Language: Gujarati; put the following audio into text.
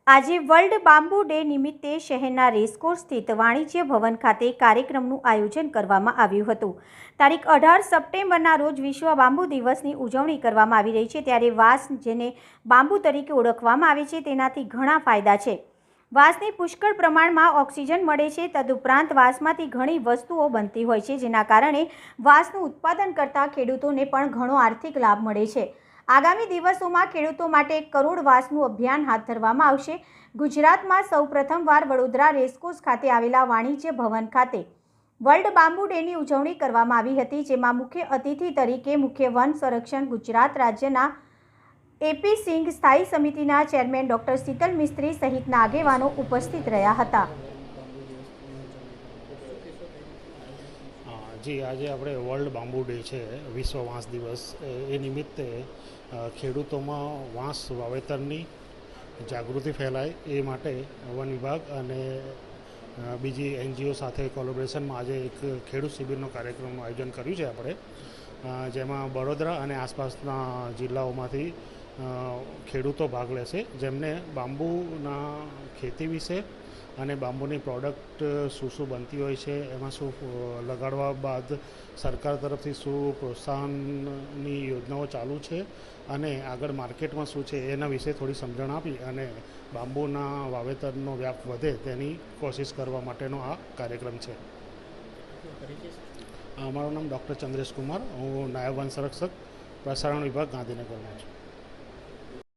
આજે વર્લ્ડ બાંબુ ડે નિમિત્તે શહેરના રેસકોર્સ સ્થિત વાણિજ્ય ભવન ખાતે કાર્યક્રમનું આયોજન કરવામાં આવ્યું હતું। તારીખ 18 સપ્ટેમ્બરના રોજ વિશ્વ બાંબુ દિવસની ઉજવણી કરવામાં આવી રહી છે। ત્યારે વાંસ, જેને બાંબુ તરીકે ઓળખવામાં આવે છે, તેનાથી ઘણા ફાયદા છે। વાંસની પુષ્કળ પ્રમાણમાં ઓક્સિજન મળે છે। તદુપરાંત વાંસમાંથી ઘણી વસ્તુઓ બનતી હોય છે, જેના કારણે વાંસનું ઉત્પાદન કરતા ખેડૂતોને પણ ઘણો આર્થિક લાભ મળે છે। આગામી દિવસોમાં ખેડૂતો માટે 1 કરોડ વાંસનું અભિયાન હાથ ધરવામાં આવશે। ગુજરાતમાં સૌ પ્રથમવાર વડોદરા રેસકોર્સ ખાતે આવેલા વાણિજ્ય ભવન ખાતે વર્લ્ડ બાંબુ ડેની ઉજવણી કરવામાં આવી હતી, જેમાં મુખ્ય અતિથિ તરીકે મુખ્ય વન સંરક્ષણ ગુજરાત રાજ્યના એપી સિંઘ, સ્થાયી સમિતિના ચેરમેન ડૉક્ટર શીતલ મિસ્ત્રી સહિતના આગેવાનો ઉપસ્થિત રહ્યા હતા। જી, આજે આપણે વર્લ્ડ બાંબુ ડે છે, વિશ્વ વાંસ દિવસ। એ નિમિત્તે ખેડૂતોમાં વાંસ વાવેતરની જાગૃતિ ફેલાય એ માટે વન વિભાગ અને બીજી NGO સાથે કોલેબોરેશનમાં આજે એક ખેડૂત શિબિરનો કાર્યક્રમનું આયોજન કર્યું છે આપણે, જેમાં વડોદરા અને આસપાસના જિલ્લાઓમાંથી ખેડૂતો ભાગ લેશે, જેમને બાંબુના ખેતી વિશે અને બાંબુની પ્રોડક્ટ શું બનતી હોય છે, એમાં શું લગાડવા બાદ સરકાર તરફથી શું પ્રોત્સાહનની યોજનાઓ ચાલુ છે અને આગળ માર્કેટમાં શું છે એના વિશે થોડી સમજણ આપી અને બાંબુના વાવેતરનો વ્યાપ વધે તેની કોશિશ કરવા માટેનો આ કાર્યક્રમ છે। મારું નામ ડૉક્ટર ચંદ્રેશ કુમાર, હું નાયબ વન સંરક્ષક, પ્રસારણ વિભાગ, ગાંધીનગરમાં છું।